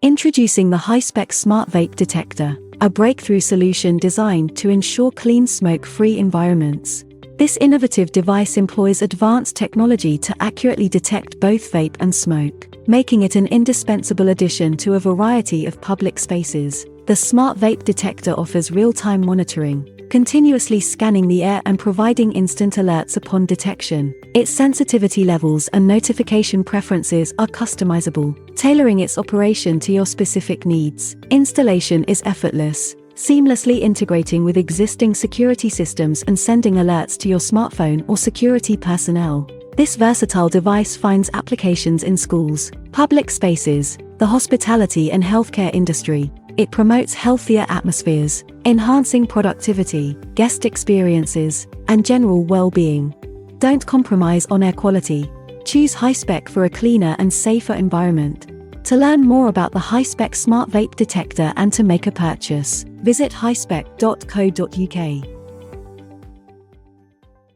Introducing the HiSpec SMART Vape Detector, a breakthrough solution designed to ensure clean smoke-free environments. This innovative device employs advanced technology to accurately detect both vape and smoke, making it an indispensable addition to a variety of public spaces. The SMART Vape Detector offers real-time monitoring, continuously scanning the air and providing instant alerts upon detection. Its sensitivity levels and notification preferences are customizable, tailoring its operation to your specific needs. Installation is effortless, seamlessly integrating with existing security systems and sending alerts to your smartphone or security personnel. This versatile device finds applications in schools, public spaces, the hospitality and healthcare industry. It promotes healthier atmospheres, enhancing productivity, guest experiences, and general well-being. Don't compromise on air quality. Choose HiSpec for a cleaner and safer environment. To learn more about the HiSpec Smart Vape Detector and to make a purchase, visit hispec.co.uk.